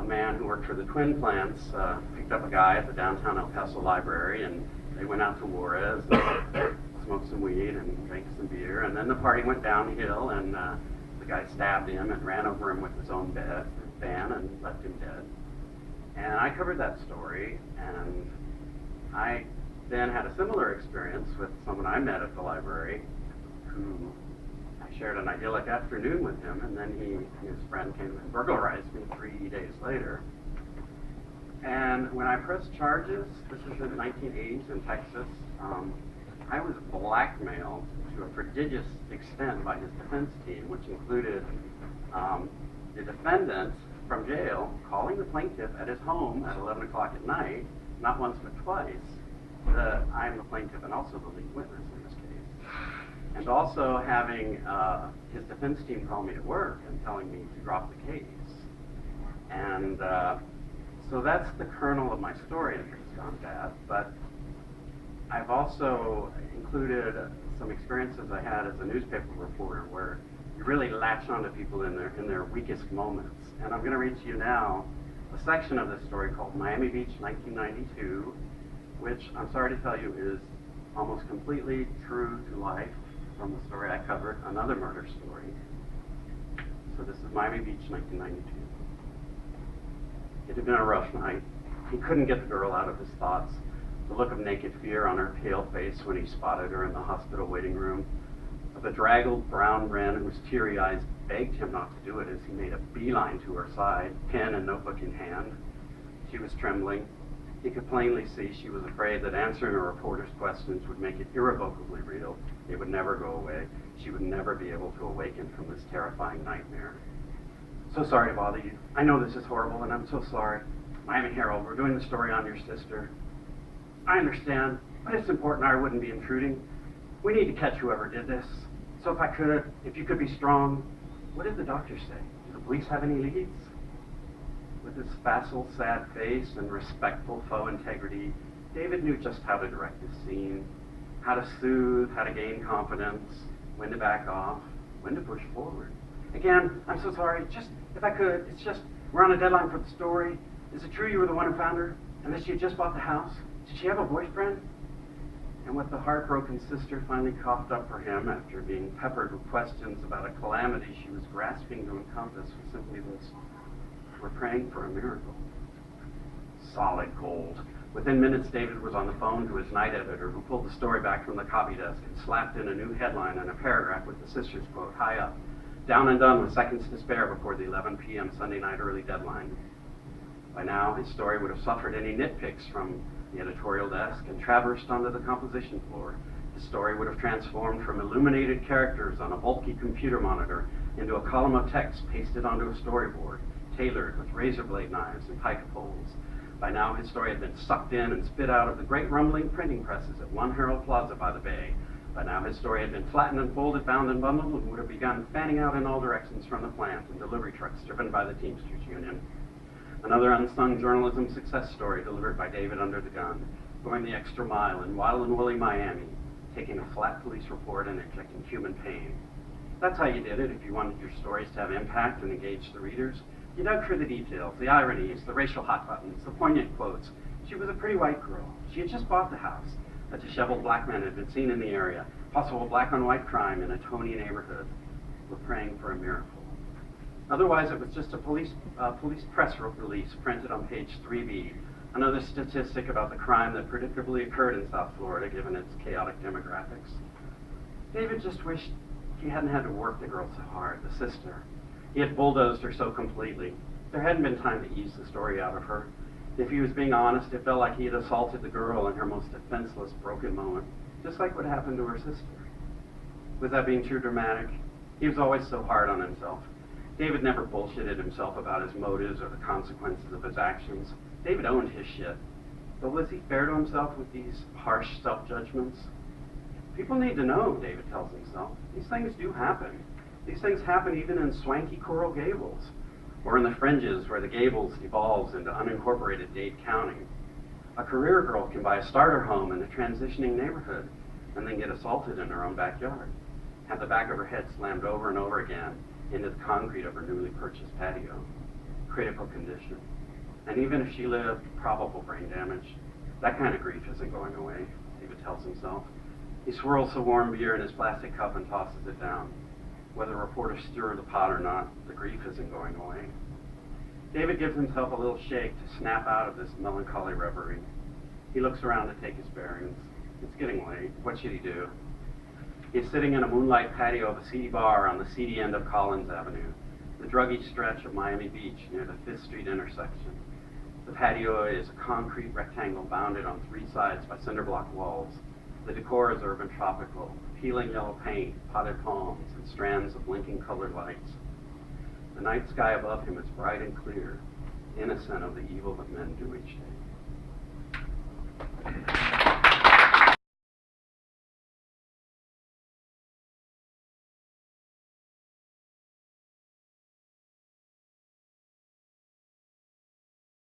a man who worked for the twin plants picked up a guy at the downtown El Paso library, and they went out to Juarez and smoked some weed and drank some beer, and then the party went downhill, and the guy stabbed him and ran over him with his own van and left him dead. And I covered that story, and I then had a similar experience with someone I met at the library who I shared an idyllic afternoon with him, and then his friend came and burglarized me 3 days later. And when I pressed charges, this is in the 1980s in Texas, I was blackmailed to a prodigious extent by his defense team, which included the defendant from jail calling the plaintiff at his home at 11 o'clock at night, not once but twice. I'm the plaintiff and also the lead witness in this case. And also having his defense team call me to work and telling me to drop the case. And so that's the kernel of my story if it's gone bad. But I've also included some experiences I had as a newspaper reporter where you really latch onto people in their weakest moments. And I'm going to read to you now a section of this story called Miami Beach, 1992, which I'm sorry to tell you is almost completely true to life from the story I covered, another murder story. So this is Miami Beach, 1992. It had been a rough night. He couldn't get the girl out of his thoughts. The look of naked fear on her pale face when he spotted her in the hospital waiting room, a bedraggled brown wren whose teary eyes begged him not to do it as he made a beeline to her side, pen and notebook in hand. She was trembling. He could plainly see she was afraid that answering a reporter's questions would make it irrevocably real. It would never go away. She would never be able to awaken from this terrifying nightmare. So sorry to bother you. I know this is horrible, and I'm so sorry. Miami Herald, we're doing the story on your sister. I understand, but it's important I wouldn't be intruding. We need to catch whoever did this. So if you could be strong. What did the doctor say? Do the police have any leads? With his facile, sad face and respectful faux integrity, David knew just how to direct the scene, how to soothe, how to gain confidence, when to back off, when to push forward. Again, I'm so sorry, just, if I could, it's just, we're on a deadline for the story. Is it true you were the one who found her, and that she had just bought the house? Did she have a boyfriend? And what the heartbroken sister finally coughed up for him after being peppered with questions about a calamity she was grasping to encompass was simply this: we're praying for a miracle. Solid gold. Within minutes, David was on the phone to his night editor, who pulled the story back from the copy desk and slapped in a new headline and a paragraph with the sister's quote high up. Down and done with seconds to spare before the 11 p.m. Sunday night early deadline. By now, his story would have suffered any nitpicks from the editorial desk and traversed onto the composition floor. His story would have transformed from illuminated characters on a bulky computer monitor into a column of text pasted onto a storyboard, tailored with razor blade knives and pike poles. By now, his story had been sucked in and spit out of the great rumbling printing presses at One Herald Plaza by the Bay. By now, his story had been flattened and folded, bound and bundled, and would have begun fanning out in all directions from the plant in delivery trucks driven by the Teamsters Union. Another unsung journalism success story delivered by David under the gun, going the extra mile in Wild and Woolly, Miami, taking a flat police report and injecting human pain. That's how you did it if you wanted your stories to have impact and engage the readers. You dug for the details, the ironies, the racial hot buttons, the poignant quotes. She was a pretty white girl. She had just bought the house. A disheveled black man had been seen in the area. Possible black-on-white crime in a Tony neighborhood. We're praying for a miracle. Otherwise, it was just a police press release printed on page 3B, another statistic about the crime that predictably occurred in South Florida, given its chaotic demographics. David just wished he hadn't had to work the girl so hard, the sister. He had bulldozed her so completely. There hadn't been time to ease the story out of her. If he was being honest, it felt like he had assaulted the girl in her most defenseless, broken moment, just like what happened to her sister. Was that being too dramatic? He was always so hard on himself. David never bullshitted himself about his motives or the consequences of his actions. David owned his shit. But was he fair to himself with these harsh self-judgments? People need to know, David tells himself. These things do happen. These things happen even in swanky Coral Gables, or in the fringes where the Gables devolves into unincorporated Dade County. A career girl can buy a starter home in a transitioning neighborhood and then get assaulted in her own backyard, have the back of her head slammed over and over again into the concrete of her newly purchased patio. critical condition. And even if she lived, probable brain damage. That kind of grief isn't going away, David tells himself. He swirls the warm beer in his plastic cup and tosses it down. Whether reporters stir the pot or not, the grief isn't going away. David gives himself a little shake to snap out of this melancholy reverie. He looks around to take his bearings. It's getting late. What should he do? He's sitting in a moonlight patio of a seedy bar on the seedy end of Collins Avenue, the druggy stretch of Miami Beach near the 5th Street intersection. The patio is a concrete rectangle bounded on 3 sides by cinder block walls. The decor is urban tropical, peeling yellow paint, potted palms, and strands of blinking colored lights. The night sky above him is bright and clear, innocent of the evil that men do each day.